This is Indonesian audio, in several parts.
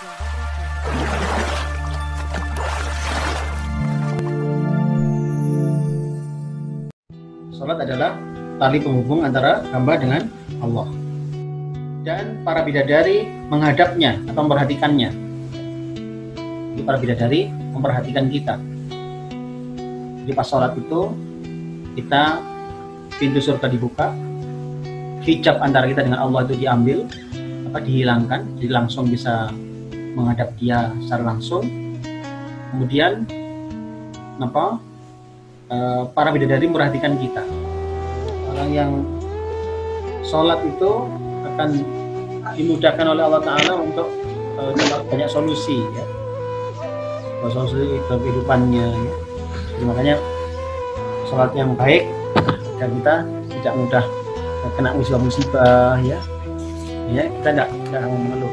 Salat adalah tali penghubung antara hamba dengan Allah. Dan para bidadari menghadapnya atau memperhatikannya. Jadi para bidadari memperhatikan kita. Jadi pas sholat itu kita pintu surga dibuka, hijab antara kita dengan Allah itu diambil, dihilangkan, jadi langsung bisa menghadap Dia secara langsung. Kemudian para bidadari memperhatikan kita. Orang yang sholat itu akan dimudahkan oleh Allah Ta'ala untuk banyak solusi, ya, solusi kehidupannya, ya. Jadi makanya sholat yang baik agar kita tidak mudah kena musibah-musibah, ya, kita tidak mengeluh.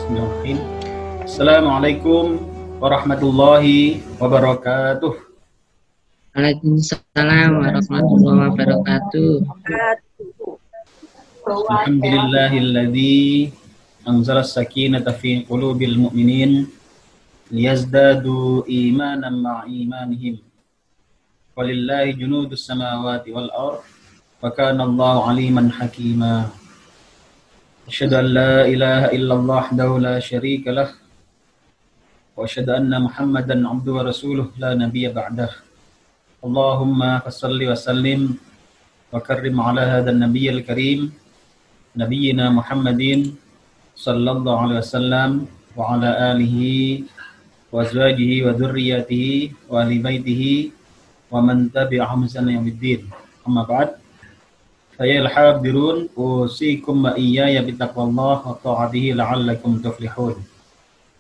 Bismillahirrahmanirrahim. Assalamualaikum warahmatullahi wabarakatuh. Waalaikumsalam warahmatullahi wabarakatuh. Alhamdulillahilladzi anzala as-sakinata fi qulubil mu'minin liyazdadu imanan ma'a imanihim. Walillahi junudus samawati wal ardh wa kana Allahu aliman hakima. Asyhadu an la ilaha illallah wahdahu la syarika lah wa asyhadu anna Muhammadan abduhu wa rasuluh la nabiyya ba'dah. Allahumma fassalli wa sallim wa karrim ala hadzal nabiyyil karim nabiyyina Muhammadin sallallahu alaihi wasallam wa ala alihi wa azwajihi wa dzurriyyatihi wa ahli baitihi wa man tabi'ahum bi ihsan ila yaumiddin. Amma ba'd. Fayal hadirun usikum wa iyaya bittaqwallah wa ta'atihi la'allakum tuflihun.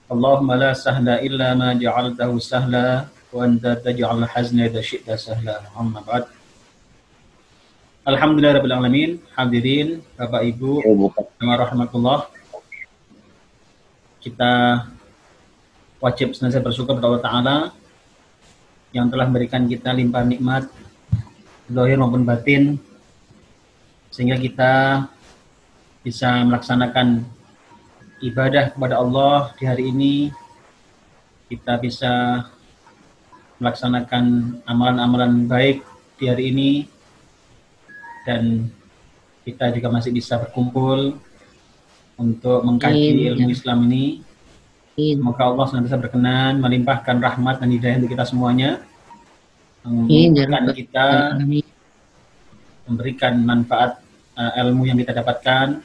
Allahumma la sahla illa ma ja'altahu sahla wa anta taj'al hazna idza syi'ta sahla. Amma ba'd. Alhamdulillahirabbil alamin. Hadirin Bapak Ibu rahmatullah. Kita wajib senantiasa bersyukur kepada Allah Ta'ala yang telah memberikan kita limpahan nikmat zahir maupun batin, sehingga kita bisa melaksanakan ibadah kepada Allah di hari ini. Kita bisa melaksanakan amalan-amalan baik di hari ini, dan kita juga masih bisa berkumpul untuk mengkaji ilmu Islam ini. Semoga Allah senantiasa berkenan melimpahkan rahmat dan hidayah untuk kita semuanya, memudahkan kita, memberikan manfaat ilmu yang kita dapatkan,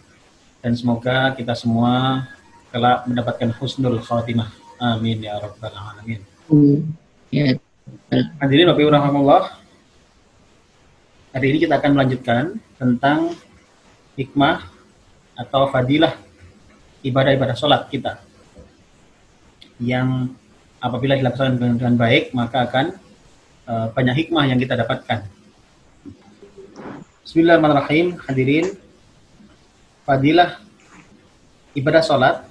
dan semoga kita semua kelak mendapatkan husnul khatimah. Amin ya rabbal alamin. Hadirin Bapak Ibu rahmatullah, hari ini kita akan melanjutkan tentang hikmah atau fadilah ibadah-ibadah sholat kita, yang apabila dilaksanakan dengan baik maka akan banyak hikmah yang kita dapatkan. Bismillahirrahmanirrahim. Hadirin, fadilah ibadah sholat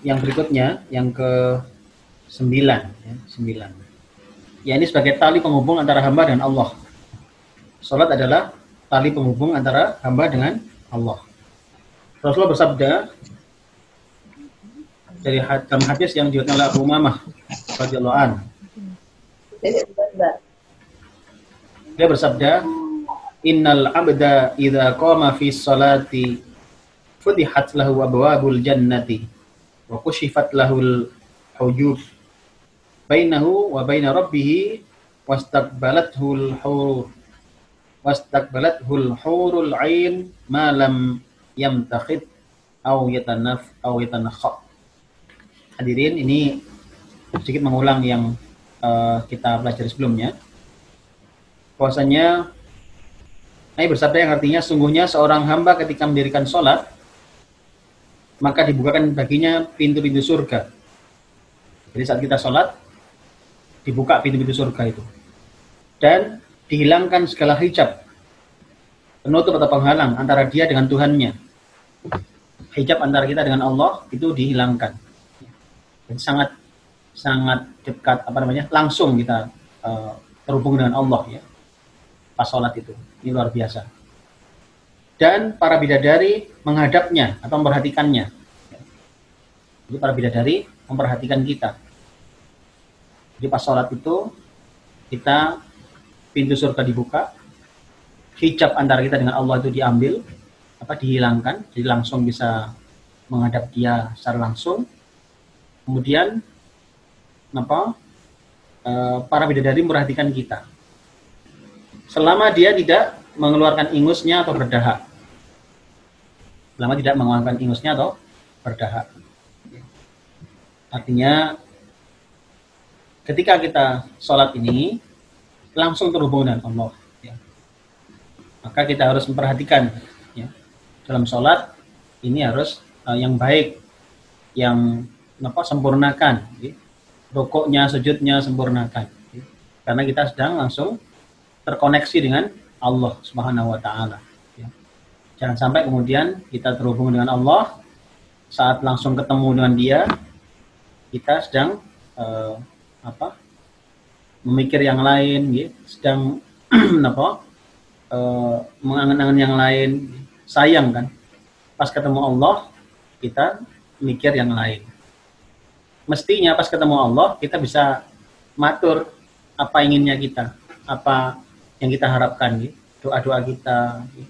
yang berikutnya, yang ke-9, ya, ini sebagai tali penghubung antara hamba dan Allah. Sholat adalah tali penghubung antara hamba dengan Allah. Rasulullah bersabda dari dalam hadis yang diriwayatkan oleh Abu Umamah radhiyallahu anhu. Dia bersabda, "Innal 'abda idza qama fi sholati futihat lahu abwabul jannati wa kushifat lahul hujub bainahu wa baina rabbih wastaqbalathul hurul 'ain ma lam yamtakhid aw yatanakha." Hadirin, ini sedikit mengulang yang kita pelajari sebelumnya. Bahwasanya Nabi bersabda yang artinya, sungguhnya seorang hamba ketika mendirikan sholat, maka dibukakan baginya pintu-pintu surga. Jadi saat kita sholat, dibuka pintu-pintu surga itu. Dan dihilangkan segala hijab, penutup atau penghalang antara dia dengan Tuhannya. Hijab antara kita dengan Allah itu dihilangkan. Jadi sangat dekat, langsung kita terhubung dengan Allah, ya. pas sholat itu. Ini luar biasa. Dan para bidadari menghadapnya atau memperhatikannya. Jadi para bidadari memperhatikan kita. Jadi pas sholat itu kita pintu surga dibuka, hijab antara kita dengan Allah itu diambil, dihilangkan, jadi langsung bisa menghadap Dia secara langsung. Kemudian para bidadari memperhatikan kita. Selama dia tidak mengeluarkan ingusnya atau berdahak. Artinya ketika kita sholat ini langsung terhubung dengan Allah. Ya. Maka kita harus memperhatikan ya, dalam sholat ini harus yang baik, yang sempurnakan. Ya. Rukuknya, sujudnya sempurnakan. Ya. Karena kita sedang langsung terkoneksi dengan Allah Subhanahu wa Ta'ala. Ya. Jangan sampai kemudian kita terhubung dengan Allah, saat langsung ketemu dengan Dia, kita sedang memikir yang lain, ya. Sedang mengangan-angan yang lain. Sayang kan, pas ketemu Allah kita mikir yang lain. Mestinya pas ketemu Allah kita bisa matur apa inginnya kita, apa yang kita harapkan, ya. Doa-doa kita, ya.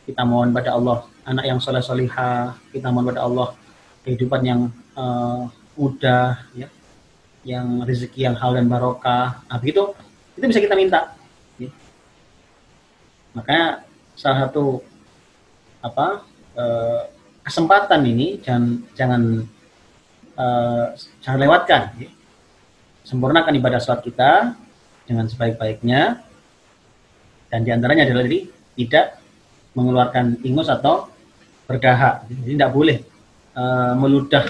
Kita mohon pada Allah anak yang soleh-solihah, kita mohon pada Allah kehidupan yang mudah, ya, yang rezeki yang halal dan barokah. Nah, begitu itu bisa kita minta. Ya. Makanya salah satu kesempatan ini jangan lewatkan. Ya. Sempurnakan ibadah sholat kita dengan sebaik-baiknya, dan diantaranya adalah tidak mengeluarkan ingus atau berdahak. Jadi tidak boleh meludah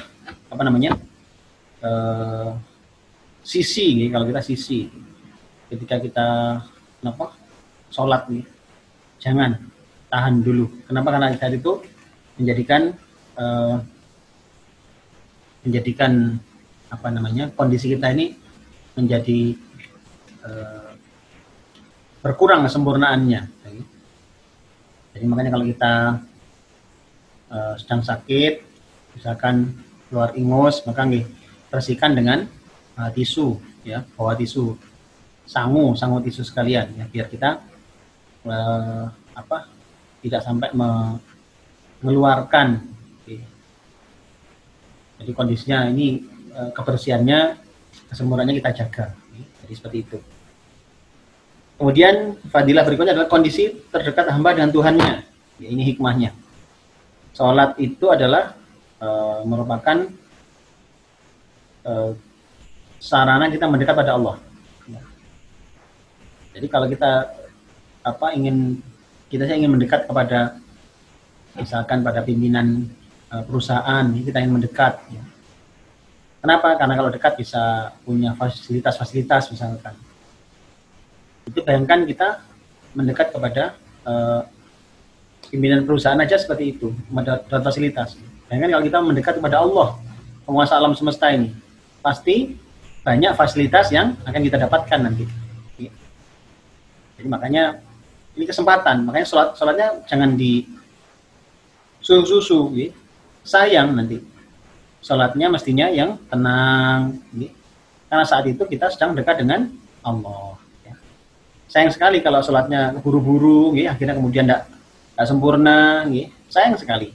sisi, kalau kita sisi ketika kita sholat nih, jangan, tahan dulu. Kenapa? Karena saat itu menjadikan kondisi kita ini menjadi berkurang kesempurnaannya. Jadi makanya kalau kita sedang sakit, misalkan keluar ingus, maka bersihkan dengan tisu, ya, bawa tisu, sangu tisu sekalian, ya, biar kita tidak sampai mengeluarkan. Jadi kondisinya ini kebersihannya, kesempurnaannya kita jaga. Jadi seperti itu. Kemudian fadilah berikutnya adalah kondisi terdekat hamba dengan Tuhannya. Ya, ini hikmahnya. Sholat itu adalah merupakan sarana kita mendekat pada Allah. Ya. Jadi kalau kita ingin mendekat kepada, misalkan pada pimpinan perusahaan, kita ingin mendekat. Ya. Kenapa? Karena kalau dekat bisa punya fasilitas misalkan. Itu bayangkan kita mendekat kepada pimpinan perusahaan aja seperti itu, mendapat fasilitas. Bayangkan kalau kita mendekat kepada Allah, penguasa alam semesta ini, pasti banyak fasilitas yang akan kita dapatkan nanti. Jadi makanya ini kesempatan, makanya sholatnya jangan di susu, sayang nanti. Sholatnya mestinya yang tenang, karena saat itu kita sedang dekat dengan Allah. Sayang sekali kalau sholatnya buru-buru, akhirnya kemudian tidak sempurna, sayang sekali.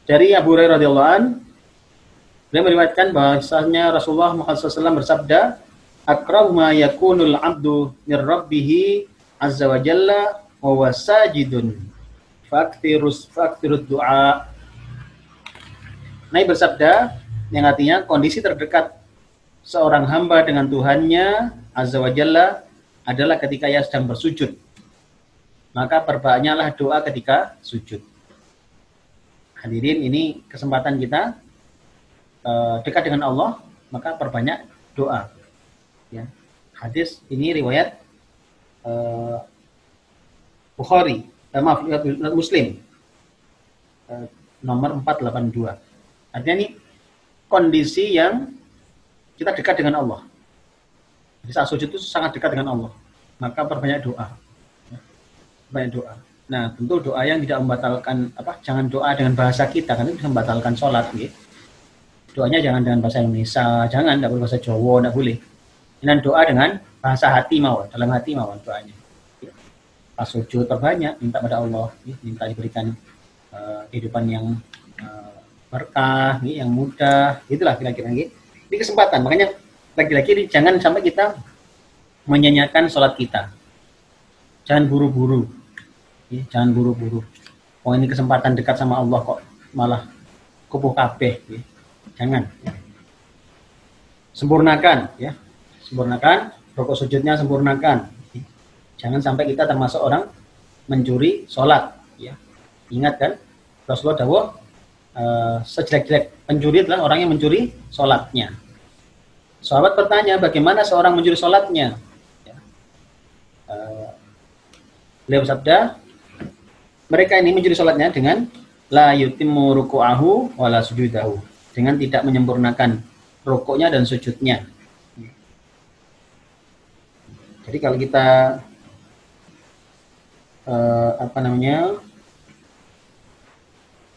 Dari Abu Hurairah radhiyallahu anhu, beliau meriwayatkan bahwasanya Rasulullah Muhammad SAW bersabda, "Aqrabu ma yakunul 'abdu min rabbih azza wa jalla wa huwa sajidun, faktirud du'a." Nabi bersabda, yang artinya kondisi terdekat seorang hamba dengan Tuhannya azza wa jalla adalah ketika ia sedang bersujud. Maka perbanyaklah doa ketika sujud. Hadirin, ini kesempatan kita dekat dengan Allah, maka perbanyak doa. Ya. Hadis ini riwayat Bukhari, Muslim, nomor 482. Artinya ini kondisi yang kita dekat dengan Allah. Jadi saat sujud itu sangat dekat dengan Allah. Maka perbanyak doa. Ya. Banyak doa. Nah, tentu doa yang tidak membatalkan jangan doa dengan bahasa kita, karena itu bisa membatalkan sholat. Gitu. Doanya jangan dengan bahasa Indonesia, jangan, tidak boleh bahasa Jawa, tidak boleh. Dan doa dengan bahasa hati mawon, dalam hati mawon doanya. Pas sujud terbanyak minta pada Allah, minta diberikan kehidupan yang berkah, yang mudah, itulah kira-kira. Ini kesempatan, makanya lagi-lagi jangan sampai kita menyanyiakan sholat kita. Jangan buru-buru, jangan buru-buru. Oh ini kesempatan dekat sama Allah kok malah kupuh kabeh, jangan. Sempurnakan, ya, sempurnakan. Rukuk sujudnya sempurnakan. Jangan sampai kita termasuk orang mencuri sholat. Ya. Ingat kan, Rasulullah dawuh, sejelek-jelek pencuri adalah orang yang mencuri sholatnya. Sahabat bertanya, bagaimana seorang mencuri sholatnya? Ya. Beliau bersabda, mereka ini mencuri sholatnya dengan la yutimmu ruku'ahu wala sujudahu, dengan tidak menyempurnakan rukuknya dan sujudnya. Jadi kalau kita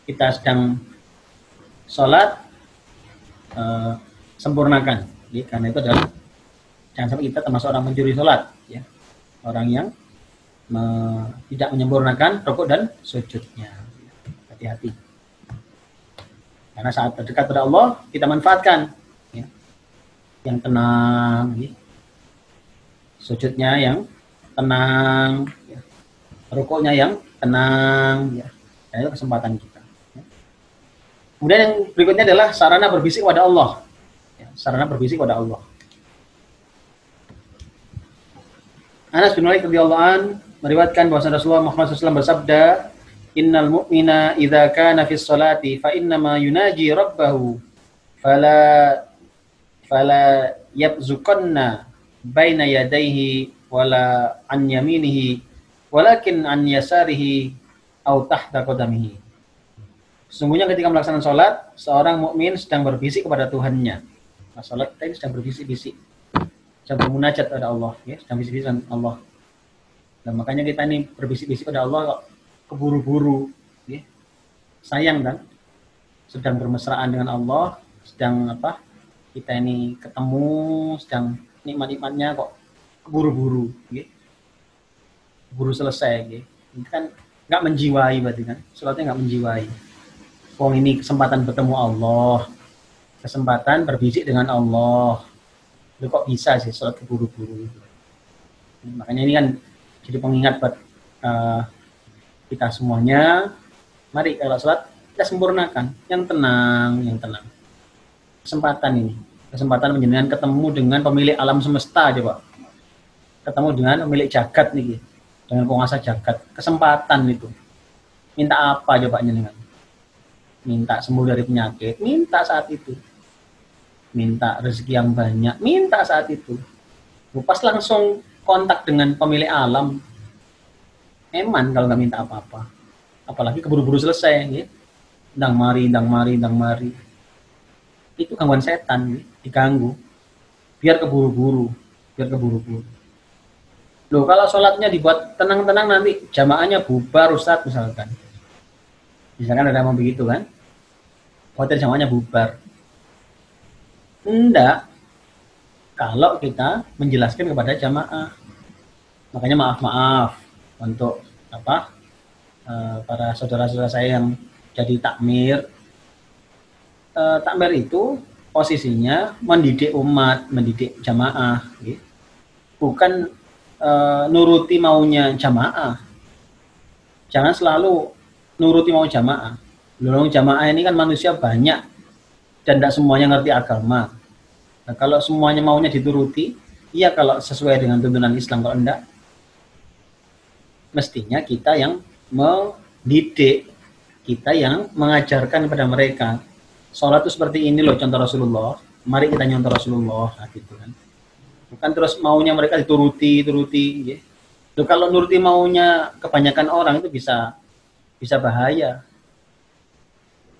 kita sedang sholat, sempurnakan, ya, karena itu adalah jangan sampai kita termasuk orang mencuri sholat, ya, orang yang tidak menyempurnakan rukuk dan sujudnya. Hati-hati, karena saat terdekat pada Allah kita manfaatkan, ya, yang tenang, ya, sujudnya yang tenang, ya, rukuknya yang tenang, ya. Dan itu kesempatan kita. Ya. Kemudian yang berikutnya adalah sarana berbisik kepada Allah. Ya, sarana berbisik kepada Allah. Anas bin Malik radhiyallahu an meriwayatkan bahwa Rasulullah Muhammad SAW bersabda, "Innal mu'mina idza kana fis sholati fa innama yunaji rabbahu fala yabzuqanna baina yadayhi wala an yaminihi walakin an yasarihi au tahta qadamihi." Sesungguhnya ketika melaksanakan sholat, seorang mukmin sedang berbisik kepada Tuhannya. Nah, sholat kita ini sedang berbisik-bisik, sedang bermunajat kepada Allah, ya, sedang bisik-bisik dengan Allah. Dan makanya kita ini berbisik-bisik kepada Allah kok keburu-buru, ya. Sayang kan, sedang bermesraan dengan Allah, sedang kita ini ketemu, sedang nikmat-nikmatnya kok keburu-buru, ya. Buru selesai, ya. Ini kan nggak menjiwai, berarti kan, sholatnya nggak menjiwai. Oh ini kesempatan bertemu Allah, kesempatan berbisik dengan Allah. Lu kok bisa sih sholat keburu-buru? Makanya ini kan jadi pengingat buat kita semuanya. Mari kalau sholat kita sempurnakan, yang tenang, yang tenang. Kesempatan ini, kesempatan menjenengan ketemu dengan pemilik alam semesta, coba. Ketemu dengan pemilik jagat nih, dengan penguasa jagat. Kesempatan itu. Minta apa coba jenengan? Minta sembuh dari penyakit, minta saat itu. Minta rezeki yang banyak, minta saat itu. Pas langsung kontak dengan pemilik alam, eman kalau nggak minta apa-apa. Apalagi keburu-buru selesai, ya. Dang mari. Itu gangguan setan, ya. Diganggu. Biar keburu-buru. Loh, kalau sholatnya dibuat tenang-tenang nanti jamaahnya bubar, Ustadz, misalkan. Misalkan ada yang begitu kan? Khawatir jamaahnya bubar. Enggak. Kalau kita menjelaskan kepada jamaah. Makanya maaf untuk para saudara-saudara saya yang jadi takmir. Takmir itu posisinya mendidik umat, mendidik jamaah, gitu. Bukan nuruti maunya jamaah. Jangan selalu nuruti mau jamaah. Lalu jamaah ini kan manusia banyak dan tidak semuanya ngerti agama. Nah, kalau semuanya maunya dituruti, iya kalau sesuai dengan tuntunan Islam. Kalau enggak, mestinya kita yang mendidik, kita yang mengajarkan kepada mereka. Sholat itu seperti ini loh contoh Rasulullah. Mari kita nyontoh Rasulullah, nah, gitu kan. Bukan terus maunya mereka dituruti. Ya. Loh, kalau nuruti maunya kebanyakan orang itu bisa bahaya.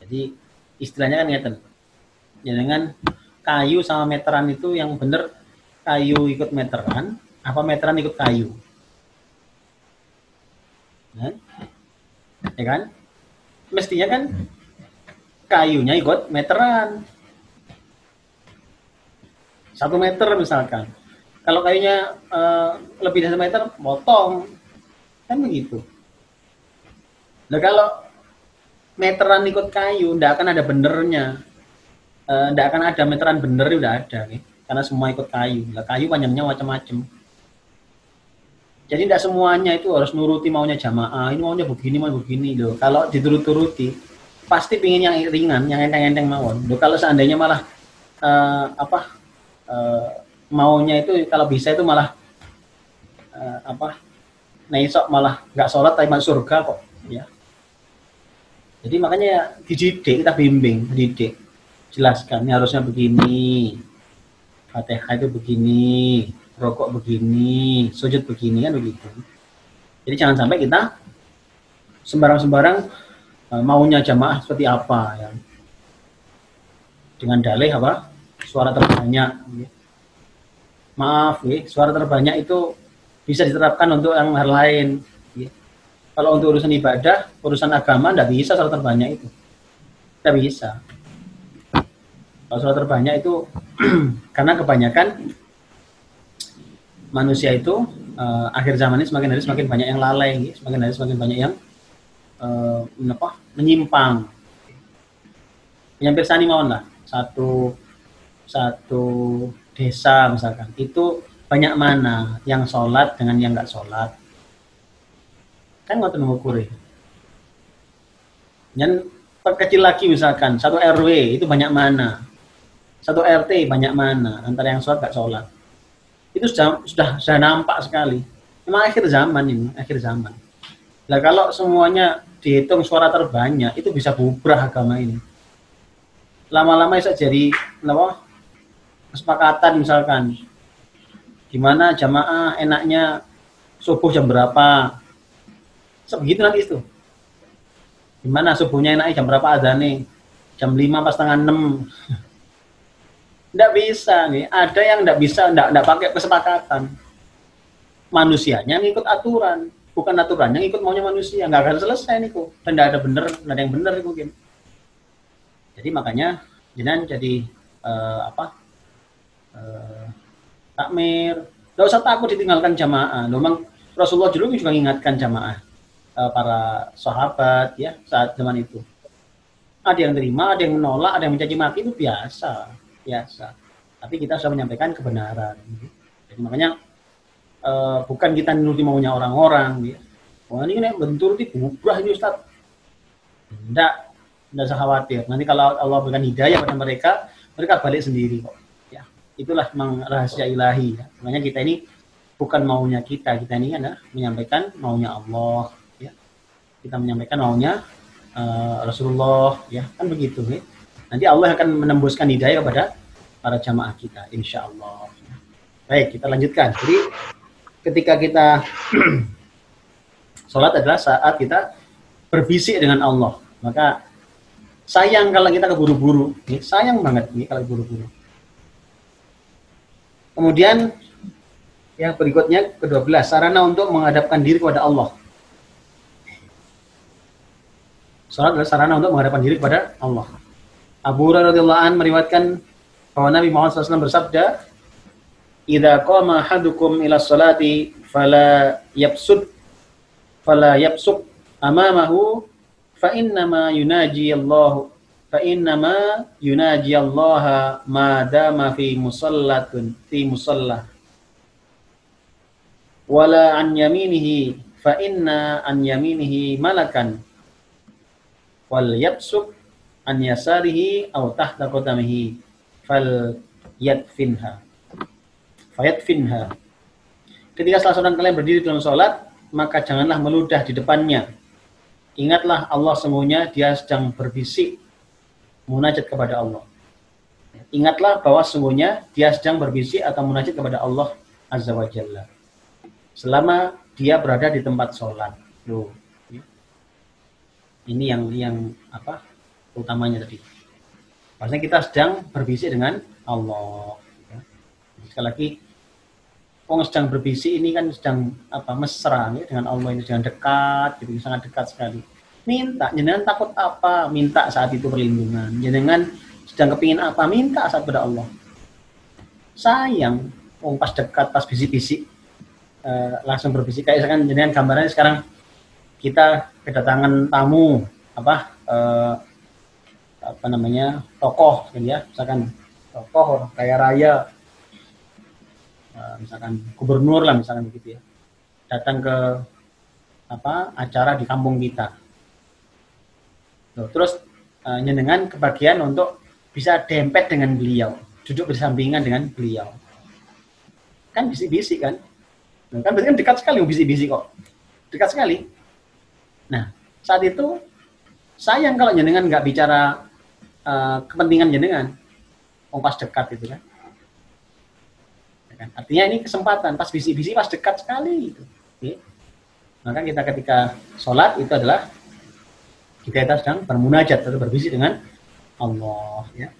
Jadi istilahnya kan ngeten. Jangan kayu sama meteran itu yang benar kayu ikut meteran, apa meteran ikut kayu? Nah, ya kan? Mestinya kan kayunya ikut meteran. 1 meter misalkan. Kalau kayunya lebih dari 1 meter, potong. Kan begitu. Nah kalau meteran ikut kayu, tidak akan ada benernya. Tidak akan ada meteran bener, udah ada. Nih. Karena semua ikut kayu. Nah, kayu panjangnya macam-macam. Jadi tidak semuanya itu harus nuruti maunya jamaah. Ini maunya begini, mau begini loh. Kalau diturut-turuti, pasti pingin yang ringan, yang enteng-enteng mawon. Loh, kalau seandainya malah maunya itu kalau bisa itu malah nah esok malah nggak sholat tapi masuk surga kok, ya. Jadi makanya ya, dididik, kita bimbing, didik, jelaskan ini harusnya begini, Fatihah itu begini, rokok begini, sujud begini, kan begitu. Jadi jangan sampai kita sembarang-sembarang maunya jamaah seperti apa, ya. Dengan dalih apa? Suara terbanyak. Ya. Maaf, ya, suara terbanyak itu bisa diterapkan untuk yang hal lain. Ya. Kalau untuk urusan ibadah, urusan agama, tidak bisa suara terbanyak itu. Tidak bisa. Kalau suara terbanyak itu, karena kebanyakan manusia itu, akhir zaman ini semakin hari semakin banyak yang lalai, ya. Semakin hari semakin banyak yang menyimpang. Penyampir sani mawon lah. Satu desa misalkan, itu banyak mana yang sholat dengan yang nggak sholat, kan nggak mengukur. Dan perkecil lagi misalkan, satu RW itu banyak mana, satu RT banyak mana antara yang sholat nggak sholat, itu sudah nampak sekali. Memang akhir zaman ini, akhir zaman. Nah kalau semuanya dihitung suara terbanyak, itu bisa bubrah agama ini. Lama-lama bisa jadi kesepakatan misalkan, gimana jamaah enaknya subuh jam berapa, sebegitu nanti itu. Gimana subuhnya enaknya jam berapa adzan jam 5 pas setengah 6. Tidak bisa nih, ada yang tidak bisa, tidak pakai kesepakatan. Manusianya ngikut aturan, bukan aturannya ngikut maunya manusia, nggak akan selesai nih kok. Dan tidak ada benar, nggak ada yang benar mungkin. Jadi makanya jangan jadi takmir, nggak usah takut ditinggalkan jamaah. Memang Rasulullah dulu juga mengingatkan jamaah, para sahabat ya saat zaman itu. Ada yang terima, ada yang menolak, ada yang mencaci maki, itu biasa. Tapi kita sudah menyampaikan kebenaran. Jadi makanya bukan kita nuruti maunya orang-orang. Ya. Wah ini bentur itu bubrah ini Ustaz. Tidak usah khawatir. Nanti kalau Allah berikan hidayah pada mereka balik sendiri kok. Itulah memang rahasia ilahi. Ya. Makanya kita ini bukan maunya kita ini adalah menyampaikan maunya Allah. Ya. Kita menyampaikan maunya Rasulullah. Ya kan begitu. Ya. Nanti Allah akan menembuskan hidayah kepada para jamaah kita, insya Allah. Ya. Baik, kita lanjutkan. Jadi ketika kita sholat adalah saat kita berbisik dengan Allah. Maka sayang kalau kita keburu-buru. Ya. Sayang banget nih kalau keburu-buru. Kemudian yang berikutnya ke-12, sarana untuk menghadapkan diri kepada Allah. Salat adalah sarana untuk menghadapkan diri kepada Allah. Abu Hurairah radhiyallahu anhu meriwayatkan bahwa Nabi Muhammad SAW bersabda, "Idza qama ahadukum ila sholati fala yabsuq amamahu fa innama yunaji Allah ma dama fi musalla wala an yaminihi fa inna an yaminihi malakan wal yabsuq an yasarihi aw tahta qadamihi fal yadfinha. Ketika salah seorang kalian berdiri dalam sholat, maka janganlah meludah di depannya. Ingatlah Allah sesungguhnya dia sedang berbisik munajat kepada Allah. Ingatlah bahwa sesungguhnya dia sedang berbisik atau munajat kepada Allah Azza wa Jalla. Selama dia berada di tempat sholat. Loh. Ini yang apa? Utamanya tadi. Maksudnya kita sedang berbisik dengan Allah. Ya. Sekali lagi Wong sedang berbisik ini kan sedang mesra ya, dengan Allah ini sedang dekat gitu, sangat dekat sekali. Minta, jenengan takut apa? Minta saat itu perlindungan. Jenengan sedang kepingin apa? Minta saat pada Allah. Sayang, wong pas dekat, pas bisik-bisik langsung berbisik. Kayak misalkan jenengan gambarannya sekarang kita kedatangan tamu tokoh gitu ya, misalkan tokoh kaya raya, misalkan gubernur lah misalkan begitu ya, datang ke acara di kampung kita. Terus nyenengan kebagian untuk bisa dempet dengan beliau, duduk bersampingan dengan beliau. Kan bisik-bisik kan? Kan berarti kan dekat sekali, bisik-bisik kok. Dekat sekali. Nah, saat itu sayang kalau jenengan nggak bicara kepentingan jenengan, pas dekat itu kan. Artinya ini kesempatan, pas bisik-bisik pas dekat sekali gitu. Oke. Maka kita ketika sholat itu adalah kita sedang bermunajat atau berbisik dengan Allah ya.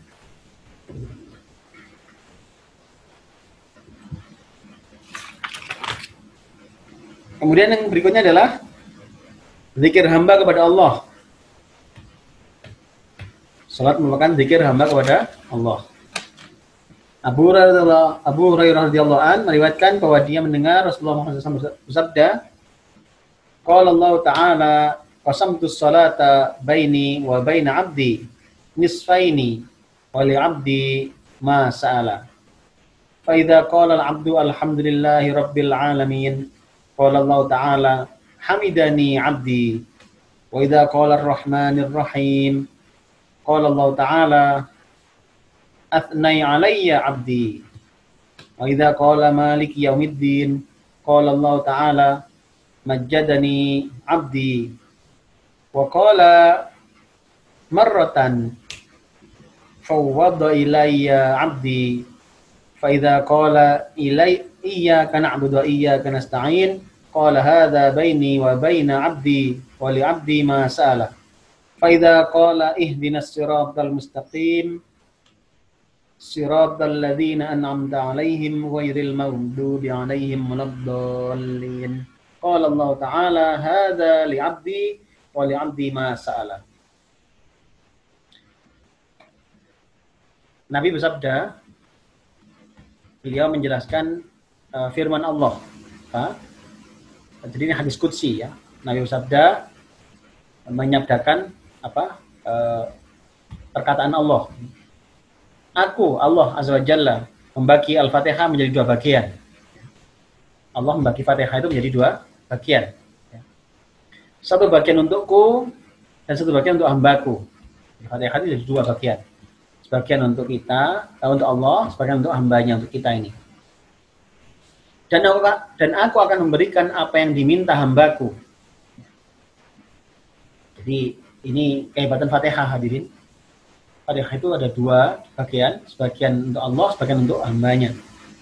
Kemudian yang berikutnya adalah zikir hamba kepada Allah. Salat merupakan zikir hamba kepada Allah. Abu Hurairah radhiyallahu an meriwayatkan bahwa dia mendengar Rasulullah SAW bersabda, qala Allah Ta'ala qasamtu sholata baini wa baina 'abdi nisfaini wa li 'abdi ma sa'ala. Fa idza qala al-'abdu alhamdulillahi rabbil alamin qala Allah Ta'ala hamidani 'abdi wa idza qala ar-rahmanir rahim qala Allah Ta'ala athnai alayya 'abdi wa idza qala maliki yaumiddin qala Allah Ta'ala majjadani 'abdi wa qala marratan fawwadda ilayya 'abdi fa idza qala iyyaka na'budu wa iyyaka nasta'in qala hadza baini wa baina 'abdi wa li 'abdi ma sa'ala fa idza qala ihdinas siratal mustaqim siratal ladzina an'amta 'alaihim ghairil maghdubi 'alaihim waladdallin qala Allah Ta'ala hadza li 'abdi wa li 'abdi ma sa'ala. Nabi bersabda, beliau menjelaskan firman Allah. Jadi ini hadis qudsi ya. Nabi bersabda menyabdakan perkataan Allah. Aku, Allah Azza wa Jalla, membagi Al-Fatihah menjadi dua bagian. Allah membagi Fatihah itu menjadi dua bagian. Satu bagian untukku dan satu bagian untuk hambaku. Fatihah itu jadi dua bagian. Sebagian untuk kita, untuk Allah, sebagian untuk hambanya, untuk kita ini. Dan aku akan memberikan apa yang diminta hambaku. Jadi ini kehebatan Fatihah hadirin. Fatihah itu ada dua bagian, sebagian untuk Allah, sebagian untuk hambanya.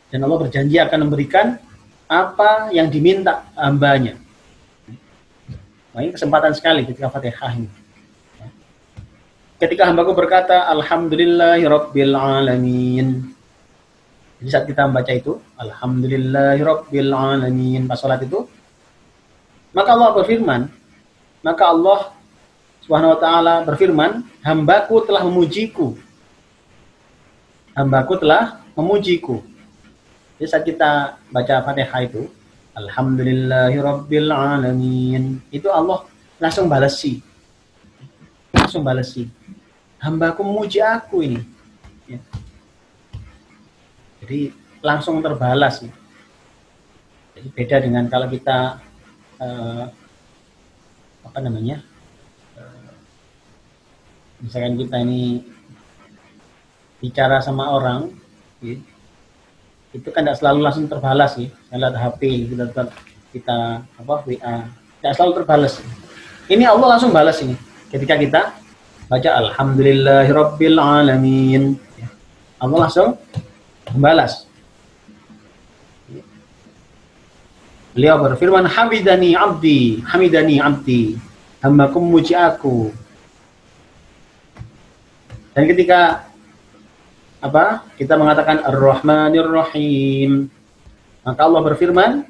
Dan Allah berjanji akan memberikan apa yang diminta hambanya. Nah, ini kesempatan sekali ketika Fatihah ini. Ketika hambaku berkata, Alhamdulillahi Rabbil Alamin. Jadi saat kita membaca itu, Alhamdulillahi Rabbil Alamin, pas sholat itu, maka Allah berfirman, maka Allah Subhanahu wa ta'ala berfirman, hambaku telah memujiku. Hambaku telah memujiku. Jadi saat kita baca Fatihah itu, Alhamdulillahi Rabbil Alamin, itu Allah langsung balasi. Langsung balasi. Hambaku memuji aku ini. Ya. Jadi langsung terbalas. Ya. Jadi beda dengan kalau kita misalkan kita ini bicara sama orang, ya, itu kan tidak selalu langsung terbalas ya. Lewat HP kita WA, tidak selalu terbalas. Ini Allah langsung balas ini. Ketika kita baca Alhamdulillahirabbil alamin, ya, Allah langsung membalas. Beliau berfirman, hamidani 'abdi, hambaku memuji aku. Dan ketika kita mengatakan Ar-Rahmanir Rahim, Maka Allah berfirman,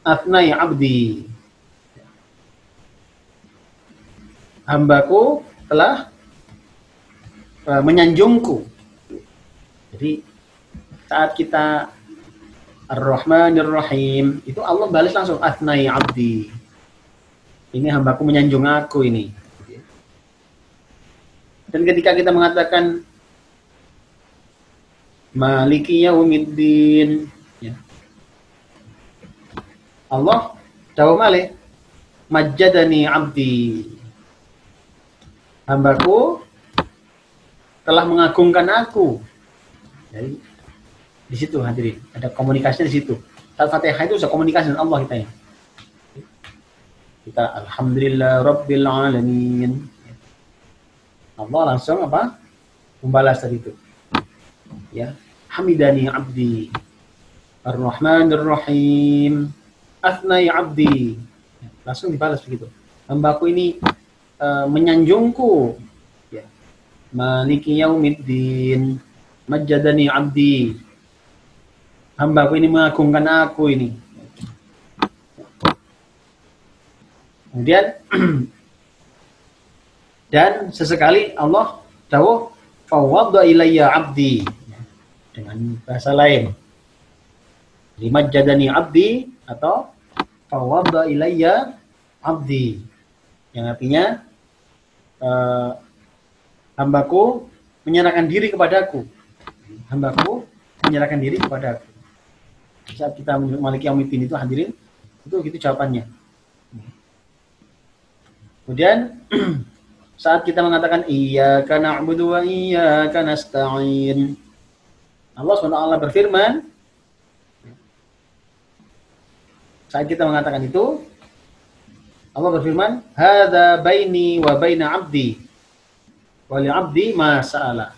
"Athnai abdi." Hambaku telah menyanjungku. Jadi saat kita Ar-Rahmanir Rahim, itu Allah balas langsung, "Athnai abdi." Ini hambaku menyanjung aku ini. Dan ketika kita mengatakan Maliki Yaumiddin, ya. Allah dawuh malih, "Majjadani abdi." Hambaku telah mengagungkan aku. Jadi di situ hadirin, ada komunikasi di situ. Al-Fatihah itu sudah komunikasi dengan Allah kita ya. Kita alhamdulillah rabbil alamin. Allah langsung apa? Membalas tadi itu. Ya, hamidani abdi. Ar-Rahmanir Rahim. Athnai abdi. Langsung dibalas begitu. Hambaku ini menyanjungku. Ya. Maliki Yaumiddin. Majjadani abdi. Hambaku ini mengagungkan aku ini. Kemudian dan sesekali Allah dawuh fawadda ilayya abdi, dengan bahasa lain. Limajjadani abdi atau fawadda ilayya abdi, yang artinya hambaku menyerahkan diri kepadaku. Hambaku menyerahkan diri kepadaku. Saat kita Maliki Yaumiddin itu hadirin, itu gitu jawabannya. Kemudian saat kita mengatakan iyyaka na'budu wa iyyaka nasta'in, Allah SWT berfirman, saat kita mengatakan itu, Allah berfirman, hadza baini wa baina 'abdi wa li 'abdi ma sa'ala.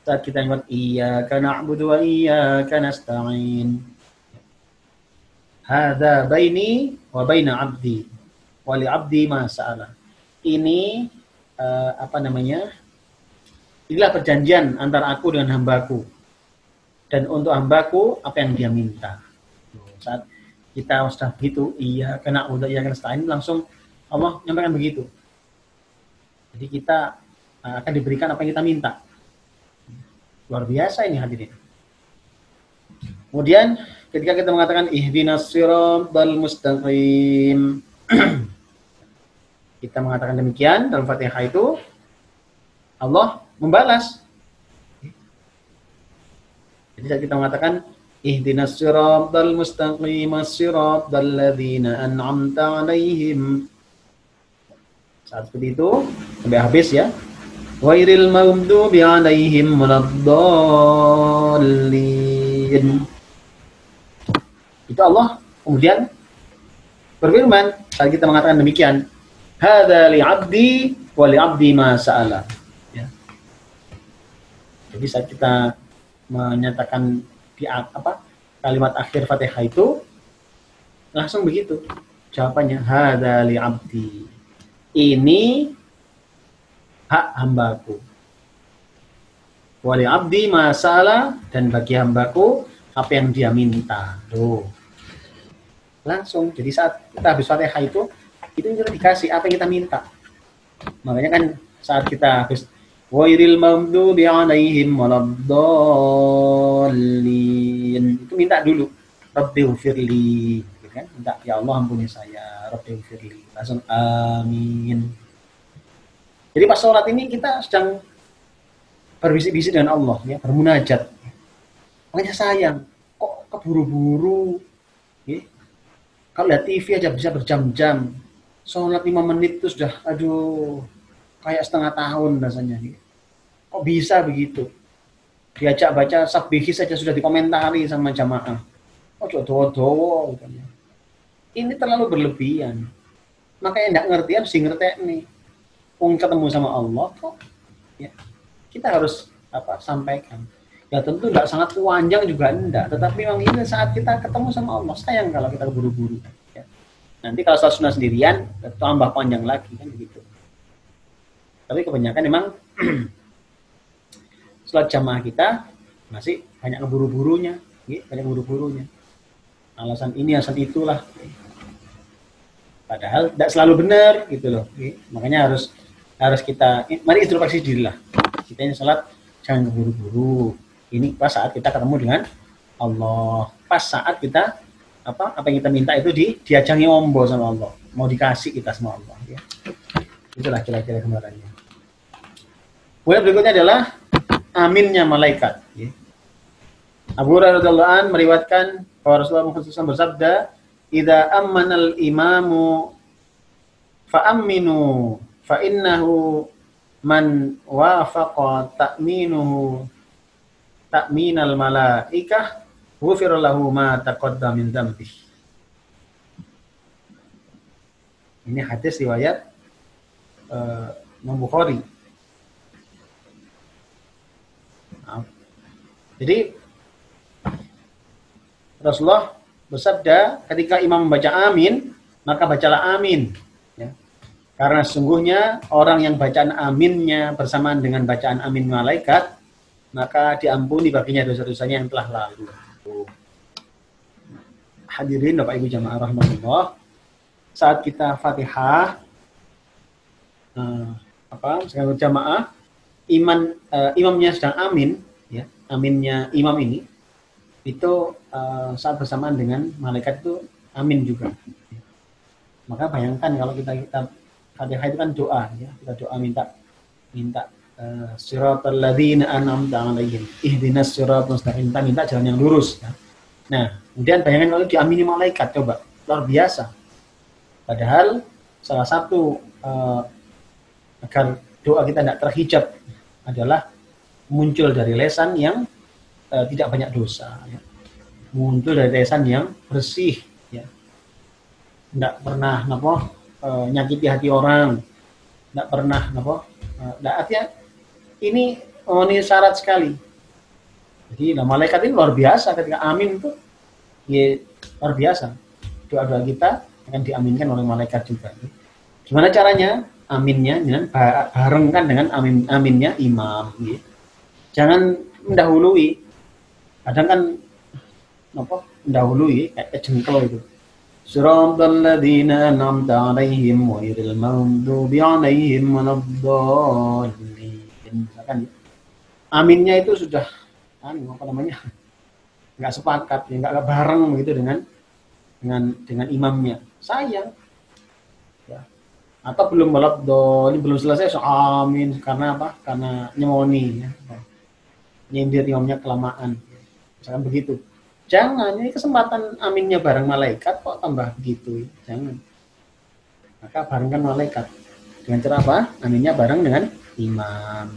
Saat kita mengatakan iyyaka na'budu wa iyyaka nasta'in, hadza baini wa baina 'abdi wa li 'abdi ma sa'ala. Ini inilah perjanjian antara aku dengan hambaku, dan untuk hambaku apa yang dia minta. Saat kita sudah begitu, iya kena udah iya kena stain, langsung Allah menyampaikan begitu. Jadi kita akan diberikan apa yang kita minta. Luar biasa ini hadirin. Kemudian ketika kita mengatakan ihdinas siratal mustaqim, kita mengatakan demikian dalam Fatihah itu, Allah membalas. Jadi saat kita mengatakan ihdinas siratal mustaqim siratal ladzina an'amta 'alaihim, saat seperti itu sampai habis ya, ghairil maghdubi 'alaihim waladdallin, itu Allah kemudian berfirman saat kita mengatakan demikian, hadza li 'abdi wa li 'abdi ma sa'ala. Ya. Jadi saat kita menyatakan di kalimat akhir Fatihah itu langsung begitu jawabannya, hadza li 'abdi. Ini hak hambaku. Wa li 'abdi ma sa'ala, dan bagi hambaku apa yang dia minta. Tuh. Langsung. Jadi saat kita habis Fatihah itu kita dikasih apa yang kita minta. Makanya kan saat kita habis ghairil maghdubi 'alaihim waladdallin, itu minta dulu rabbighfirli, gitu kan? Minta ya Allah ampuni saya, rabbighfirli. Langsung amin. Jadi pas sholat ini kita sedang berbisik-bisik dengan Allah ya, bermunajat. Makanya sayang kok keburu-buru. Ya. Kalau lihat TV aja bisa berjam-jam. Sholat 5 menit itu sudah, aduh, kayak setengah tahun rasanya. Kok bisa begitu? Diajak baca sabbihi saja sudah dikomentari sama jamaah. Oh, dowo-dowo. Ini terlalu berlebihan. Makanya tidak ngerti, harus ngerti nih. Ketemu sama Allah kok. Ya, kita harus sampaikan. Ya tentu tidak sangat panjang juga enggak. Tetapi memang ini saat kita ketemu sama Allah. Sayang kalau kita buru-buru. Nanti kalau sholat sunnah sendirian, tambah panjang lagi kan begitu. Tapi kebanyakan memang sholat jamaah kita masih banyak keburu-burunya. banyak guru-gurunya. Alasan ini, alasan itulah. Padahal tidak selalu benar gitu loh. Makanya harus kita mari introspeksi diri lah. Kita ini salat jangan keburu-buru. Ini pas saat kita ketemu dengan Allah. Pas saat kita apa yang kita minta itu diajangi ombo sama Allah. Mau dikasih kita sama Allah ya. Itulah kira-kira gambarannya. Kemudian berikutnya adalah aminnya malaikat ya. Abu Hurairah radhiyallahu anhu meriwayatkan bahwa Rasulullah SAW bersabda, "Idza ammanal imamu fa aminu fa innahu man wafaqa ta'minuhu ta'minal malaikah ghufira lahu ma taqaddama min dzambi." Ini hadis riwayat Imam Bukhari. Jadi Rasulullah bersabda, ketika imam membaca amin, maka bacalah amin. Ya. Karena sesungguhnya orang yang bacaan aminnya bersamaan dengan bacaan amin malaikat, maka diampuni baginya dosa-dosanya yang telah lalu. Hadirin Bapak Ibu jamaah rahmatullah, saat kita Fatihah, sedang berjamaah, imamnya sedang amin, ya, aminnya imam ini, itu saat bersamaan dengan malaikat itu amin juga. Maka bayangkan kalau kita Fatihah itu kan doa ya, kita doa minta siratal ladzina an'amta 'alaihim ihdinas siratal mustaqim, minta jalan yang lurus ya. Nah, kemudian bayangkan kalau diamini malaikat, coba luar biasa. Padahal salah satu agar doa kita tidak terhijab adalah muncul dari lisan yang tidak banyak dosa ya. Muncul dari lisan yang bersih ya. Tidak pernah nyakiti hati orang, tidak pernah artinya ini memenuhi syarat sekali. Jadi malaikat ini luar biasa ketika amin itu ya, luar biasa. Doa-doa kita akan diaminkan oleh malaikat juga. Gimana caranya? Aminnya dengan barengkan dengan aminnya imam ya. Jangan mendahului. Kadang kan mendahului kayak jengkel itu. Siratal ladzina an'amta 'alaihim ghairil maghdubi 'alaihim waladdallin. Misalkan aminnya itu sudah enggak sepakat, enggak bareng begitu dengan imamnya. Sayang. Ya. Atau belum selesai amin karena apa? Karena nyemoni ya. Nyindir imamnya kelamaan. Misalkan begitu. Jangan, ini kesempatan aminnya bareng malaikat kok tambah begitu. Jangan. Maka barengkan malaikat. Dengan cara apa? Aminnya bareng dengan imam.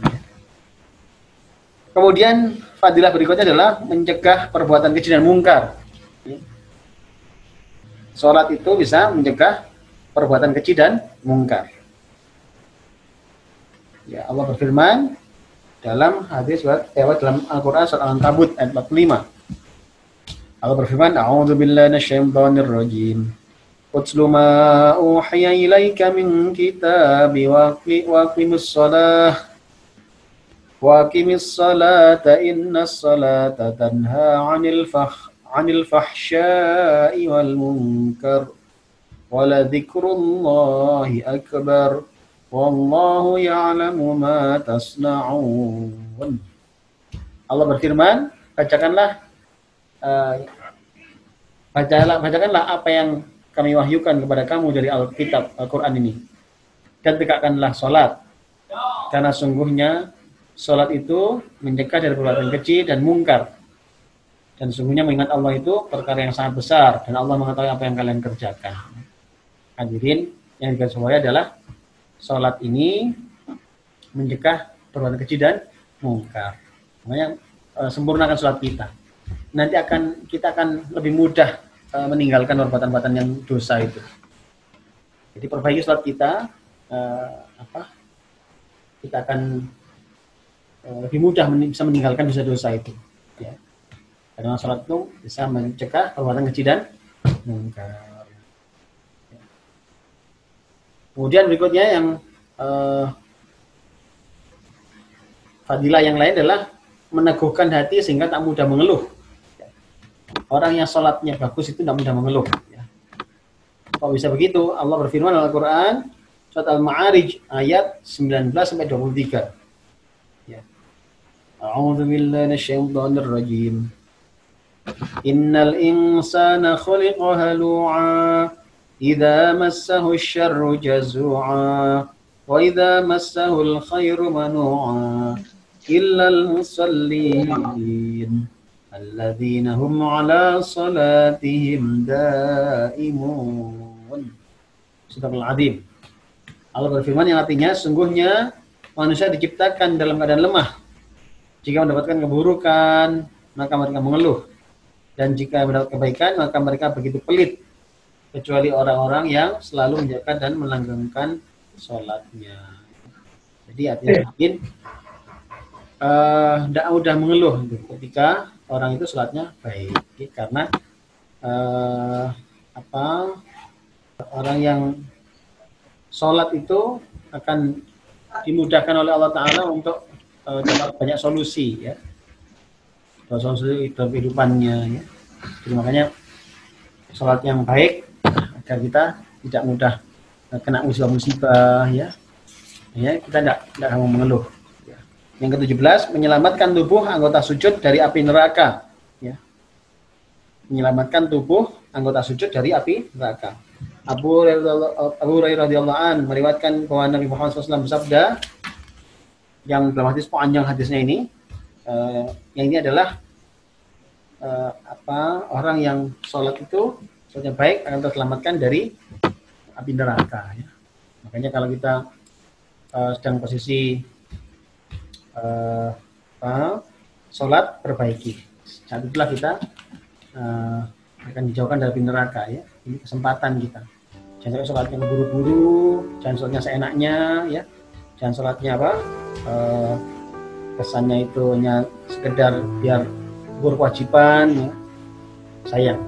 Kemudian fadilah berikutnya adalah mencegah perbuatan keji dan mungkar. Salat itu bisa mencegah perbuatan keji dan mungkar. Ya, Allah berfirman dalam hadis dalam Al-Qur'an surat Al-Ankabut ayat 45. Allah berfirman, "A'udzubillahi minasyaitonir rajim. Utlu ma uhiya ilaika min kitabi wa aqimis salata innas salata tanha 'anil fahsya'i wal munkar wa la dzikrullahi akbar wallahu ya'lamu ma tasna'un." Allah berfirman, bacakanlah apa yang kami wahyukan kepada kamu dari Alkitab, Al-Quran ini, dan tegakkanlah sholat, karena sungguhnya sholat itu mencegah dari perbuatan keji dan mungkar, dan sungguhnya mengingat Allah itu perkara yang sangat besar, dan Allah mengetahui apa yang kalian kerjakan. Hadirin, yang digarisbawahi adalah sholat ini mencegah perbuatan keji dan mungkar. Makanya sempurnakan sholat kita. Nanti kita akan lebih mudah meninggalkan perbuatan-perbuatan yang dosa itu. Jadi perbaiki sholat kita, kita akan lebih mudah bisa meninggalkan dosa-dosa itu. Ya. Karena sholat itu bisa mencegah perbuatan keji dan mungkar. Ya. Kemudian berikutnya yang fadilah yang lain adalah meneguhkan hati sehingga tak mudah mengeluh. orang yang sholatnya bagus itu tidak mudah mengeluh. Ya. Kok bisa begitu? Allah berfirman dalam Al-Quran, surat Al-Ma'arij ayat 19 sampai 23. Ya. A'udzu billahi minasyaitonir rajim. Innal insana khuliqa halu'a idza massahu asy-syarru jazu'a wa idza massahu al-khairu manu'a illal musallin alladzina hum 'ala salatihim daimun. Sadaqallahul azim. Allah berfirman yang artinya sungguhnya manusia diciptakan dalam keadaan lemah. Jika mendapatkan keburukan, maka mereka mengeluh. Dan jika mendapat kebaikan, maka mereka begitu pelit. Kecuali orang-orang yang selalu menjaga dan melanggengkan sholatnya. Jadi artinya mungkin tidak mudah mengeluh ketika orang itu sholatnya baik. Karena orang yang sholat itu akan dimudahkan oleh Allah Ta'ala untuk dapat banyak solusi, ya. Solusi dalam kehidupannya, ya. Jadi makanya sholat yang baik agar kita tidak mudah kena musibah-musibah, ya. Ya, kita tidak mau mengeluh. Ya. Yang ke-17, menyelamatkan tubuh anggota sujud dari api neraka, ya. Menyelamatkan tubuh anggota sujud dari api neraka. Abu Hurairah radhiyallahu anhu meriwayatkan bahwa Nabi Muhammad SAW bersabda, yang dalam hadis panjang hadisnya ini, yang ini adalah orang yang sholat itu sholatnya baik akan terselamatkan dari api neraka. Ya. Makanya kalau kita sedang posisi sholat perbaiki, saat itulah kita akan dijauhkan dari api neraka. Ya. Ini kesempatan kita. Jangan sholatnya buru-buru, jangan sholatnya seenaknya, ya. Jangan sholatnya kesannya itu hanya sekedar biar berkewajiban, ya. Sayang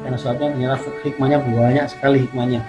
karena sholatnya ternyata hikmahnya banyak sekali hikmahnya.